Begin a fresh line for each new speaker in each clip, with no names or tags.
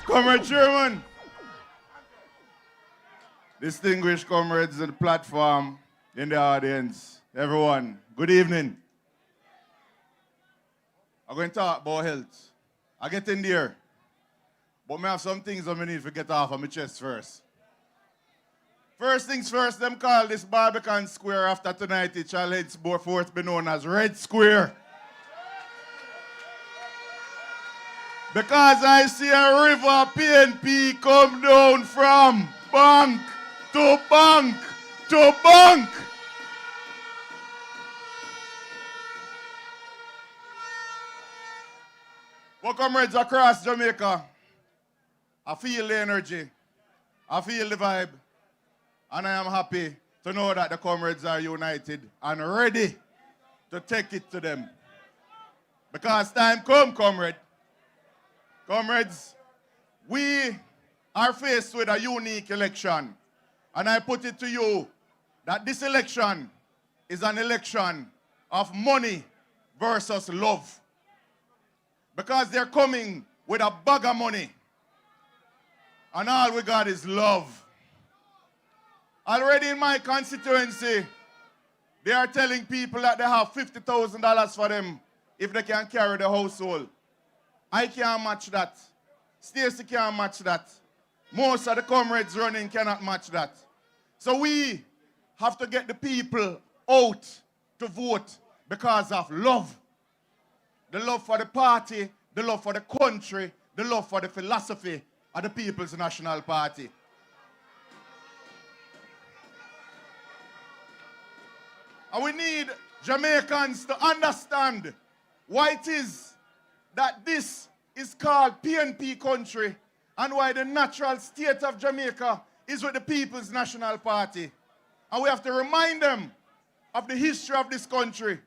Comrade Chairman, distinguished comrades on the platform, in the audience, everyone, good evening. I'm going to talk about health. I get in there, but I have some things I need to get off of my chest first. First things first, them call this Barbican Square after tonight, it shall henceforth be known as Red Square. Because I see a river PNP come down from bank to bank to bank. Well, comrades across Jamaica, I feel the energy, I feel the vibe, and I am happy to know that the comrades are united and ready to take it to them. Because time come, comrade. Comrades, we are faced with a unique election. And I put it to you that this election is an election of money versus love. Because they're coming with a bag of money. And all we got is love. Already in my constituency, they are telling people that they have $50,000 for them if they can carry the household. I can't match that. Stacey can't match that. Most of the comrades running cannot match that. So we have to get the people out to vote because of love. The love for the party, the love for the country, the love for the philosophy of the People's National Party. And we need Jamaicans to understand why it is that this is called PNP country and why the natural state of Jamaica is with the People's National Party. And we have to remind them of the history of this country.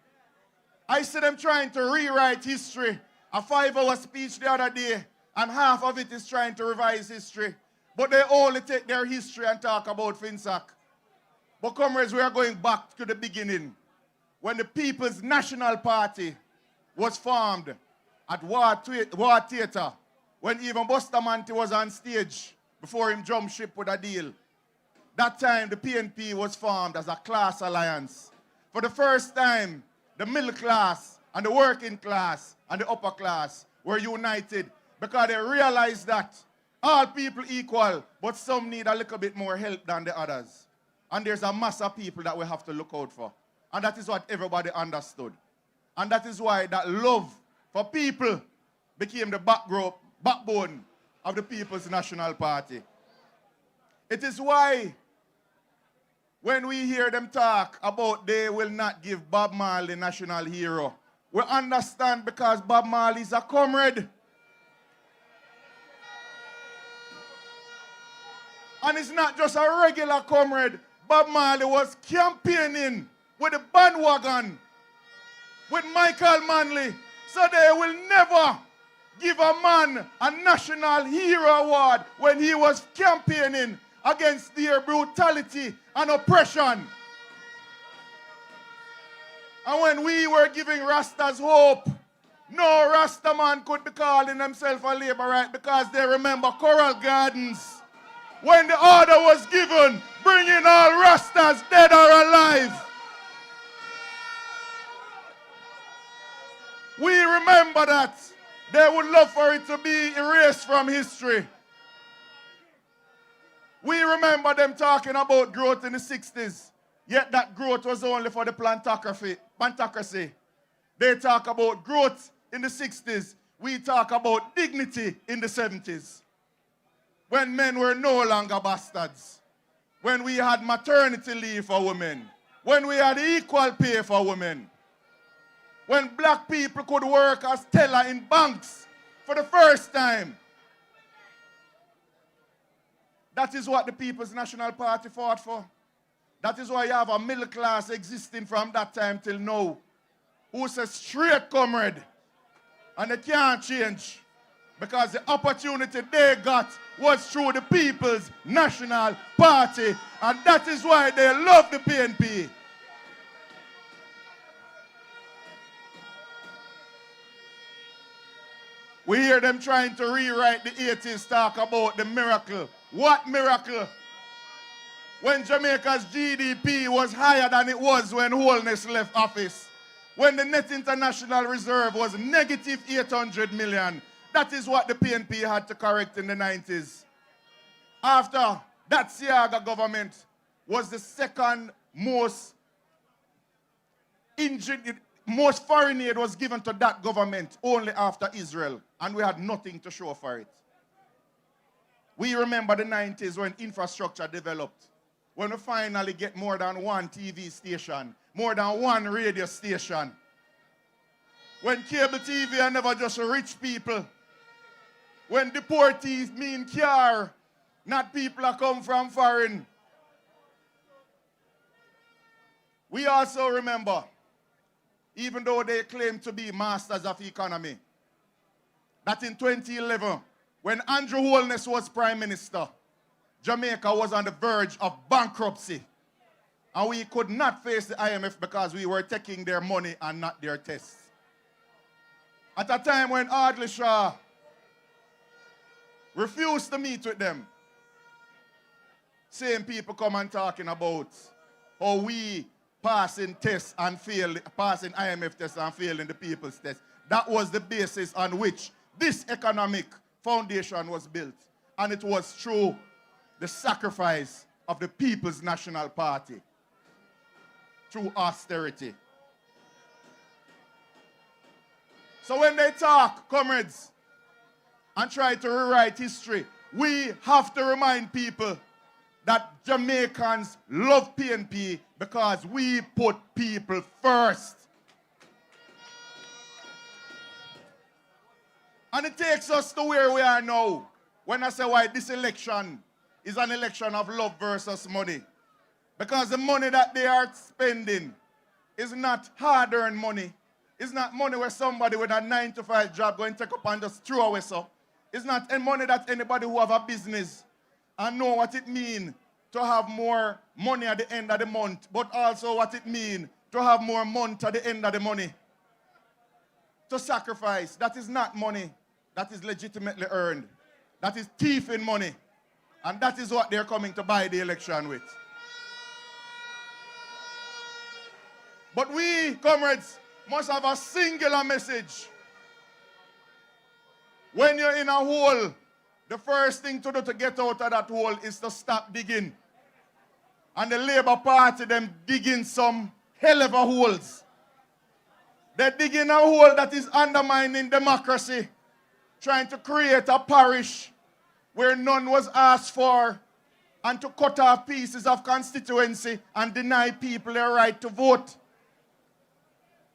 I see them trying to rewrite history. A 5-hour speech the other day, and half of it is trying to revise history. But they only take their history and talk about Finsac. But comrades, we are going back to the beginning, when the People's National Party was formed at War Theatre, when even Bustamante was on stage before him jump ship with a deal. That time, the PNP was formed as a class alliance. For the first time, the middle class and the working class and the upper class were united because they realized that all people equal, but some need a little bit more help than the others. And there's a mass of people that we have to look out for. And that is what everybody understood. And that is why that love for people became the backbone of the People's National Party. It is why when we hear them talk about they will not give Bob Marley national hero, we understand because Bob Marley is a comrade. And it's not just a regular comrade. Bob Marley was campaigning with the bandwagon with Michael Manley. So they will never give a man a National Hero Award when he was campaigning against their brutality and oppression. And when we were giving Rastas hope, no Rasta man could be calling himself a labor right because they remember Coral Gardens. When the order was given, bring in all Rastas, dead or alive. We remember that. They would love for it to be erased from history. We remember them talking about growth in the 60s, yet that growth was only for the plantocracy. They talk about growth in the 60s. We talk about dignity in the 70s. When men were no longer bastards. When we had maternity leave for women. When we had equal pay for women. When black people could work as teller in banks for the first time. That is what the People's National Party fought for. That is why you have a middle class existing from that time till now, who's a straight comrade, and they can't change because the opportunity they got was through the People's National Party, and that is why they love the PNP. We hear them trying to rewrite the 80s, talk about the miracle. What miracle? When Jamaica's GDP was higher than it was when Holness left office. When the net international reserve was negative 800 million. That is what the PNP had to correct in the 90s. After that Siaga government was the second most foreign aid was given to that government only after Israel. And we had nothing to show for it. We remember the 90s when infrastructure developed. When we finally get more than one TV station, more than one radio station. When cable TV are never just rich people. When deportees mean care, not people that come from foreign. We also remember, even though they claim to be masters of economy, that in 2011, when Andrew Holness was Prime Minister, Jamaica was on the verge of bankruptcy. And we could not face the IMF because we were taking their money and not their tests. At a time when Ardley Shaw refused to meet with them, same people come and talking about how we passing tests and passing IMF tests and failing the people's tests. That was the basis on which this economic foundation was built. And it was through the sacrifice of the People's National Party, through austerity. So when they talk, comrades, and try to rewrite history, we have to remind people that Jamaicans love PNP because we put people first. And it takes us to where we are now. When I say why this election is an election of love versus money. Because the money that they are spending is not hard-earned money. It's not money where somebody with a 9-to-5 job going to take up and just throw away so. It's not money that anybody who have a business and know what it means to have more money at the end of the month, but also what it means to have more month at the end of the money. To sacrifice, that is not money. That is legitimately earned. That is thieving money. And that is what they're coming to buy the election with. But we, comrades, must have a singular message. When you're in a hole, the first thing to do to get out of that hole is to stop digging. And the Labour Party, them digging some hell of a holes. They're digging a hole that is undermining democracy, trying to create a parish where none was asked for, and to cut off pieces of constituency and deny people their right to vote.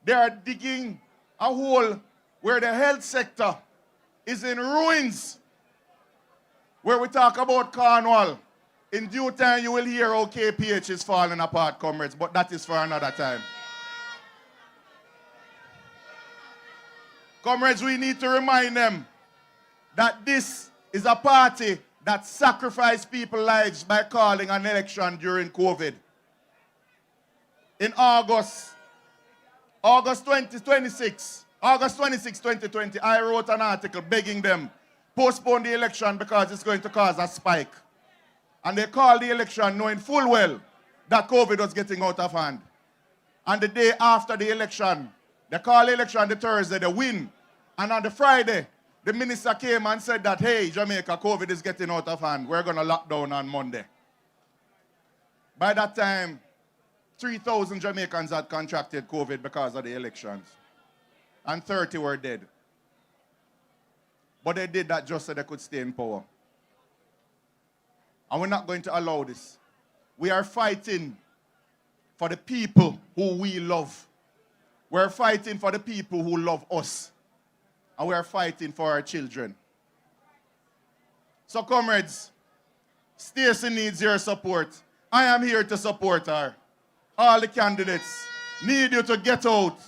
They are digging a hole where the health sector is in ruins. Where we talk about Cornwall, in due time you will hear how KPH is falling apart, comrades, but that is for another time. Comrades, we need to remind them that this is a party that sacrificed people's lives by calling an election during COVID. In August 26, 2020, I wrote an article begging them postpone the election because it's going to cause a spike. And they called the election knowing full well that COVID was getting out of hand. And the day after the election, they called the election the Thursday, they win. And on the Friday, the minister came and said that, hey, Jamaica, COVID is getting out of hand. We're going to lock down on Monday. By that time, 3,000 Jamaicans had contracted COVID because of the elections. And 30 were dead. But they did that just so they could stay in power. And we're not going to allow this. We are fighting for the people who we love. We're fighting for the people who love us. And we are fighting for our children. So, comrades, Stacey needs your support. I am here to support her. All the candidates need you to get out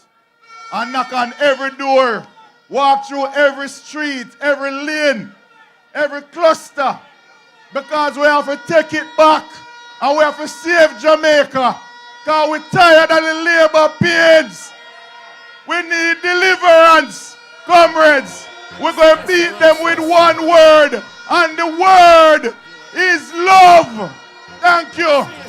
and knock on every door, walk through every street, every lane, every cluster, because we have to take it back and we have to save Jamaica, because we're tired of the labor pains. We need deliverance, comrades. We're going to beat them with one word, and the word is love. Thank you.